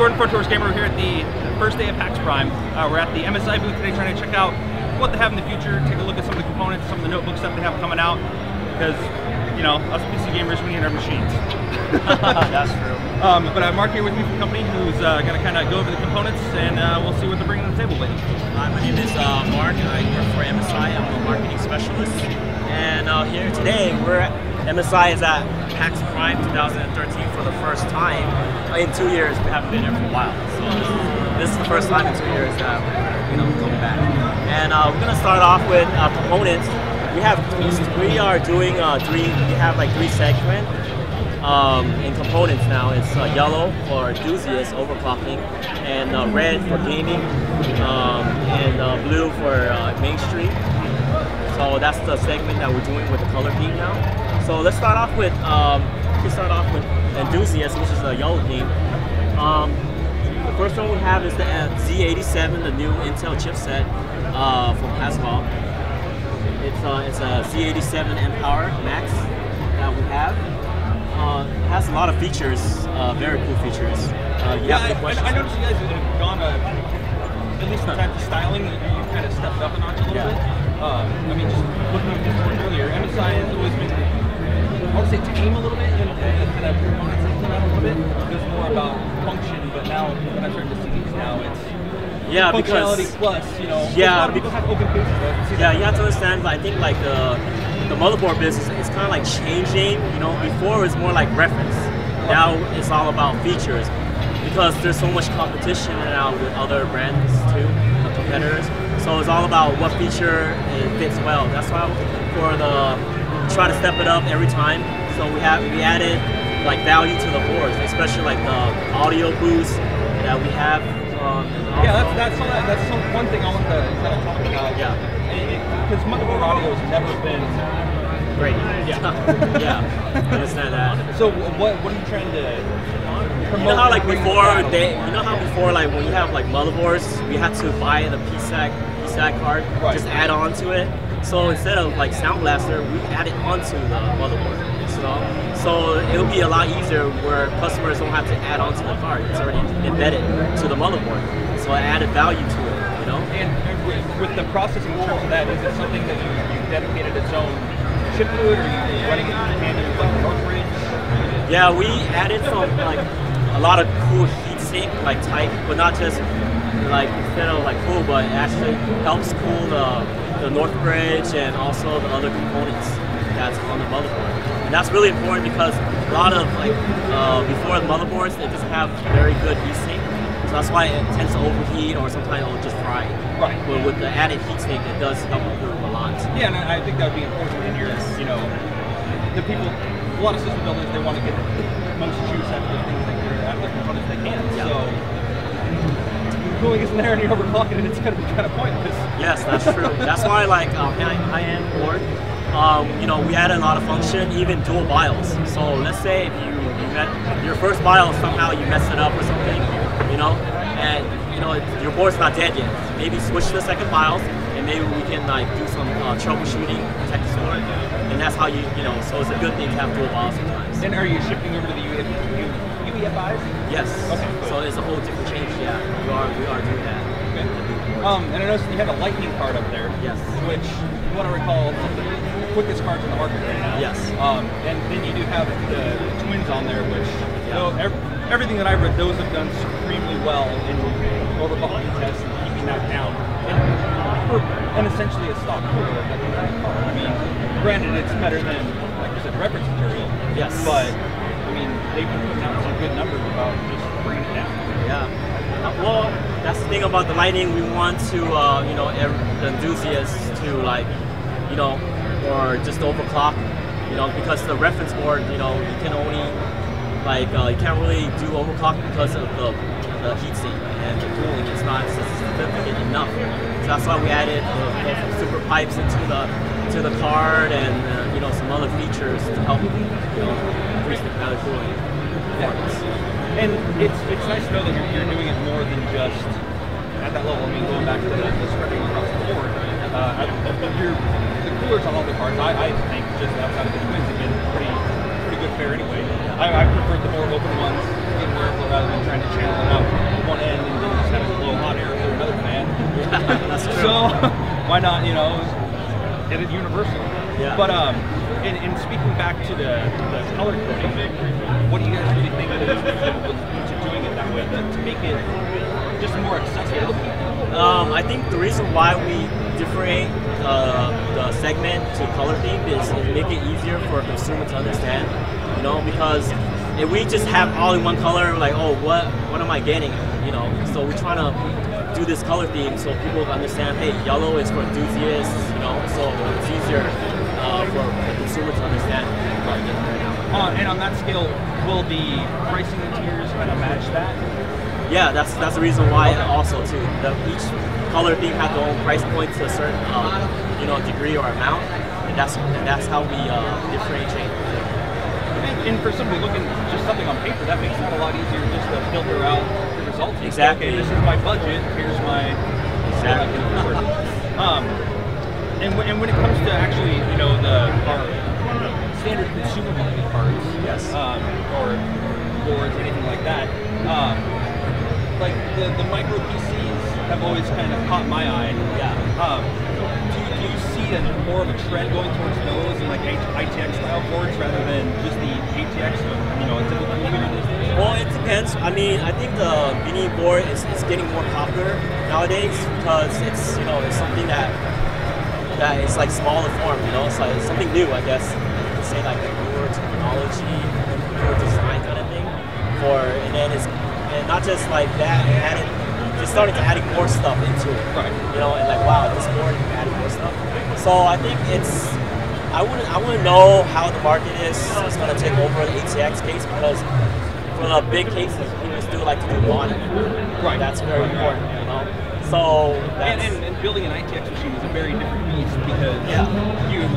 Jordan Pro Tours Gamer. We're here at the first day of PAX Prime. We're at the MSI booth today trying to check out what they have in the future, take a look at some of the components, some of the notebook stuff they have coming out, because, you know, us PC gamers, we need our machines. That's true. But I have Mark here with me from the company who's going to kind of go over the components, and we'll see what they're bringing to the table with. Hi, my name is Mark. I work for MSI. I'm a marketing specialist. And here today, MSI is at PAX Prime 2013 for the first time. In 2 years, we haven't been here for a while. So this is the first time in 2 years that we're coming back. And we're going to start off with components. We have three segments in components now. It's yellow for enthusiasts, overclocking, and red for gaming, and blue for mainstream. So that's the segment that we're doing with the color beam now. So let's start off with enthusiasts, which is a yellow game. The first one we have is the Z87, the new Intel chipset from Haswell. It's a Z87 M-Power Max that we have. It has a lot of features, very cool features. I noticed you guys have gone, at least in the type of styling, you kind of stepped up a notch a little bit. I mean, just looking at this one earlier, MSI has always been, I would say, tame a little bit, and kind of components have come out a little bit. It was more about function, but now when I started to see these now, it's functionality plus, you know. Yeah, a lot of people have open cases. Yeah, you have to understand. I think like the motherboard business is kind of like changing. You know, before it was more like reference. Now it's all about features, because there's so much competition now with other brands too, the competitors. So it's all about what feature fits well. That's why try to step it up every time. So we added like value to the boards, especially like the audio boost that we have. That's one thing I want to kind of talk about. Yeah. Because motherboard audio has never been great. Yeah. Yeah. I understand that. So what are you trying to promote? You know how like before like when you have like motherboards, we had to buy the PSAC card, just add on to it. So instead of like Sound Blaster, we add it onto the motherboard. So it'll be a lot easier where customers don't have to add onto the card. It's already embedded to the motherboard. So I added value to it, you know? And with the processing in terms of that, is it something that you dedicated its own chip to it, or are you running it in tandem with like the Northridge? Yeah, we added some like a lot of cool heatsink like type, but not just like instead of like cool, but it actually helps cool the Northbridge and also the other components that's on the motherboard. And that's really important because a lot of like before the motherboards, it doesn't have very good heatsink. So that's why it tends to overheat or sometimes it'll just fry. Right. But with the added heatsink, it does help improve a lot. Yeah, and I think that would be important in your, you know, the people, a lot of system builders, they want to get the most juice out of the things out of the components they can. Yeah. So cooling isn't there and you're overclocking it, it's going to be kind of pointless. Yes, that's true. That's why like high-end board, you know, we added a lot of function, even dual BIOS. So let's say if you met your first BIOS, somehow you messed it up or something, you know, and you know your board's not dead yet. Maybe switch to the second BIOS, and maybe we can like do some troubleshooting, tech support, and that's how you know. So it's a good thing to have dual BIOS sometimes. And are you shifting over to the UEFIs? Yes. Okay. Good. So it's a whole different change. Yeah, we are doing that. Okay. And I noticed you have a lightning card up there. Yes. Which you want to recall one of the quickest cards in the market right now. Yes. And then you do have the twins on there, which everything that I've read, those have done supremely well in overclocking tests and keeping that down. And essentially a stock cooler. I mean, granted, it's better than, like you said, reference material. Yes. But I mean, they've been putting out some good numbers about just bringing it down. Yeah. Well, that's the thing about the lighting. We want to, you know, the enthusiasts to like, you know, or just overclock, you know, because the reference board, you know, you can only like you can't really do overclock because of the heatsink and the cooling. It's not significant enough. So that's why we added some super pipes into the card and you know, some other features to help, you know, increase the kind of cooling performance. And it's nice to know that you're doing it more than just at that level. I mean, going back to the spreading across the board, the coolers on all the cards, I think just outside of the twins have been pretty good fare anyway. I prefer the more open ones in vertical rather than trying to channel it out one end and then just having to blow hot air through another fan. Yeah, that's true. So why not, you know, get it universal? Yeah. But in speaking back to the color coding, what do you guys really think to doing it that way to make it just more accessible to people? I think the reason why we differentiate the segment to color theme is to make it easier for a consumer to understand. You know, because if we just have all in one color, like, oh, what am I getting? You know, so we're trying to do this color theme so people understand, hey, yellow is for enthusiasts, you know, so it's easier for the consumer to understand. And on that scale, will the pricing tiers kind of match that? Yeah, that's the reason why also too. Each color theme has their own price point to a certain you know, degree or amount, and that's how we differentiate. And for somebody looking just something on paper, that makes it a lot easier just to filter out the results. Exactly. Okay, this is my budget. Here's my exactly. And when it comes to actually, you know, our standard consumer market parts, yes, or boards or anything like that, like the micro PCs have always kind of caught my eye. Yeah. Do you see more of a trend going towards those and like ITX style boards rather than just the ATX, you know, a typical computer these days? Well, it depends. I mean, I think the mini board is getting more popular nowadays because it's, you know, it's something that is like smaller form. You know, it's like something new, I guess. You could say like a newer technology, newer design kind of thing. And then it's not just like that. Just starting to adding more stuff into it. Right. You know, and like, wow, this board you can add more stuff. So I think it's, I wouldn't know how the market is going to take over the ATX case because for the big cases, people still like to do modding. Right. That's very important, you know. So that's, and building an ITX machine is a very different beast because yeah, you're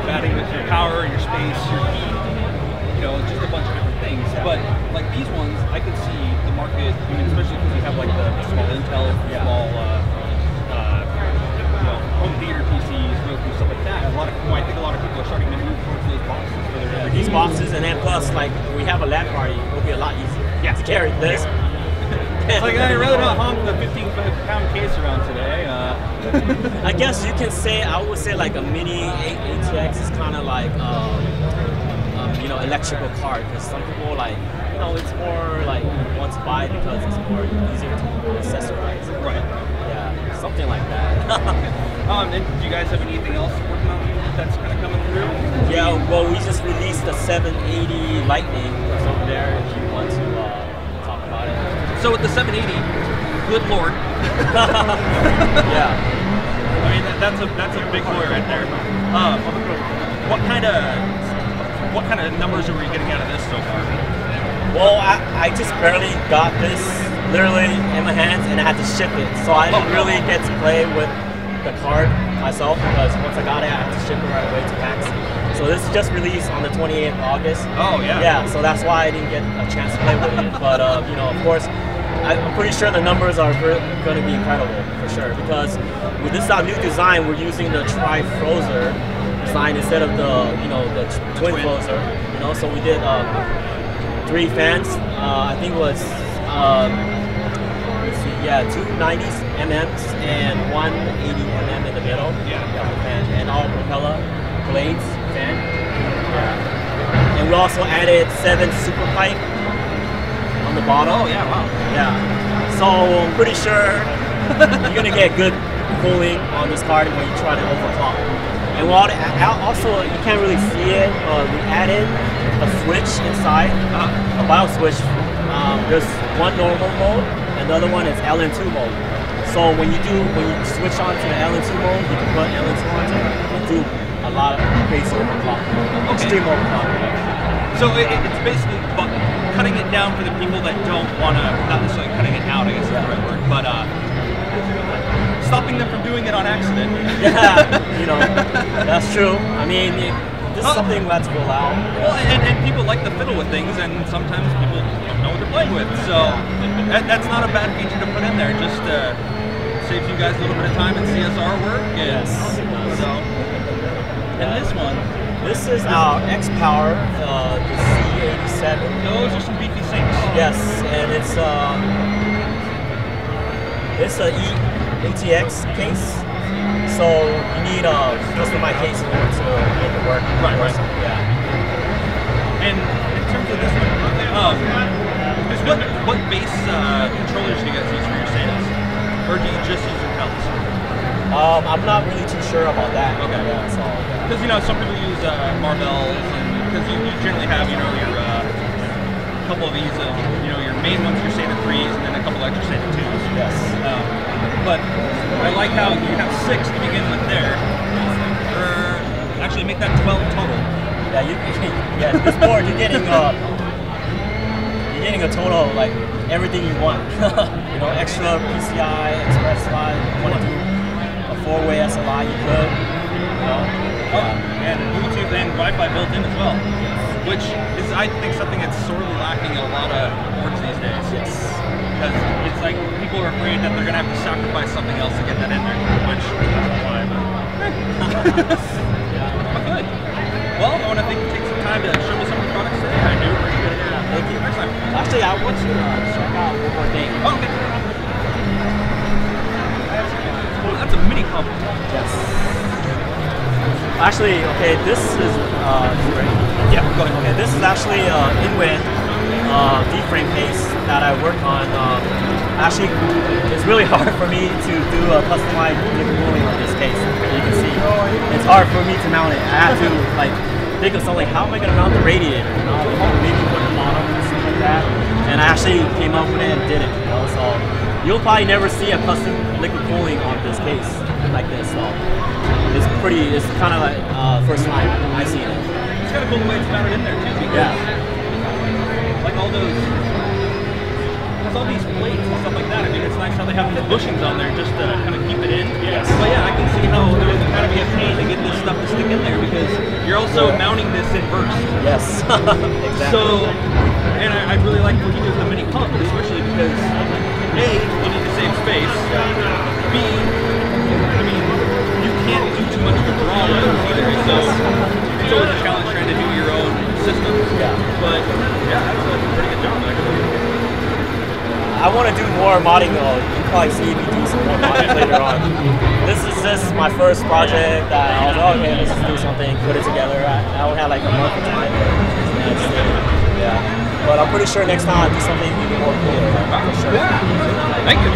batting with your power, your space, your heat, you know, just a bunch of different things. But like these ones, I could see the market, I mean, especially because you have like the small Intel, small you know, home theater PCs, Roku, stuff like that. I think a lot of people are starting to move towards those boxes for their these boxes, and then plus like we have a LAN party, it'll be a lot easier to carry this. It's like I'd rather not honk the 15-pound case around today. I guess you can say, I would say like a mini ATX is kind of like you know, electrical car, because some people like, you know, it's more like want to buy because it's more easier to accessorize. Right. Yeah, something like that. And do you guys have anything else working on that's kind of coming through? Yeah, well, we just released the 780 Lightning. It's over there if you want to talk about it. So with the 780, good lord. Yeah. I mean, that's a big boy right there. What kind of numbers are we getting out of this so far? Well, I just barely got this literally in my hands and I had to ship it. So I didn't really get to play with the card myself because once I got it, I had to ship it right away to PAX. So this is just released on the 28th of August. Oh, yeah. Yeah, so that's why I didn't get a chance to play with it. But, you know, of course, I'm pretty sure the numbers are going to be incredible, for sure. Because with this new design, we're using the tri-frozer design instead of the, you know, the twin frozer. You know, so we did 3 fans. I think it was, let's see, yeah, 2 90s MMs and 180 mm in the middle. Yeah. Fan, and all propeller blades fan. Yeah. And we also added 7 super pipe on the bottom. Oh yeah, wow. Yeah. So I'm pretty sure you're gonna get good cooling on this card when you try to overclock. And also, you can't really see it, we added a switch inside, a BIOS switch. There's one normal mode, and the other one is LN2 mode. So when you switch on to the LN2 mode, you can put LN2 on it and do a lot of crazy overclocking, extreme overclocking. So it's basically cutting it down for the people that don't want to, not necessarily cutting it out, I guess is the right word, but stopping them from doing it on accident. Yeah, you know, that's true. I mean, this is something that's roll out. Well, and people like to fiddle with things, and sometimes people don't know what they're playing with. So that's not a bad feature to put in there. Just saves you guys a little bit of time and CSR work. And Yes. so, and this one, This is our X Power, the C87. Those are some beefy sinks. Yes, and it's a ATX case, so you need a customized case in order to make it work. Right. Yeah. And in terms of this one, what base controllers do you guys use for your SATAs? Or do you just use Intel's? I'm not really too sure about that. Okay. Yeah, so, because some people use Marvells, and because you generally have your couple of these your main ones, your SATA 3s, and then a couple extra SATA 2s. Yes. But I like how you have 6 to begin with there. Actually, make that 12 total. Yeah, this board you're getting a total of like everything you want. Extra PCI, Express slide. You want to do a 4-way SLI, you could. And Bluetooth and Wi-Fi built in as well, which is, I think, something that's sorely lacking in a lot of boards these days. Yes. Because it's like people are afraid that they're going to have to sacrifice something else to get that in there, which is why. Good. Well, I want to take some time to show me some of the products today. I do appreciate it. Thank you. Next time. Actually, I want you to check out one more thing. Oh, okay. Oh, that's a mini pump. Yes. Actually, okay, this is yeah, go ahead. Okay, this is actually in-win D-frame case that I work on. Actually, it's really hard for me to do a customized liquid cooling on this case. You can see, it's hard for me to mount it. I have to think of something. How am I going to mount the radiator? Maybe put a bottom or something like that. And I actually came up with it and did it. So you'll probably never see a custom liquid cooling on this case like this. So it's kind of like first time I seen it. It's kind of cool the way it's mounted in there too. Because like all these plates and stuff like that. I mean, it's nice how they have these bushings on there just to kind of keep it in. Yes. But yeah, I can see how it would kind of be a pain to get this stuff to stick in there because you're also mounting this in burst. Yes. Exactly. So, and I really like what you do with the mini pump, especially because A, you need to save space. B, I mean, you can't do too much of a draw with those either. So it's always a challenge trying to do your own system. Yeah. But yeah, that's a pretty good job actually. I want to do more modding though. You can probably see me do some more modding later on. This is my first project that I was like, okay, let's just do something, put it together. I don't have like a month of time. Yeah. But I'm pretty sure next time I'll do something even more cooler. For sure. Thank you.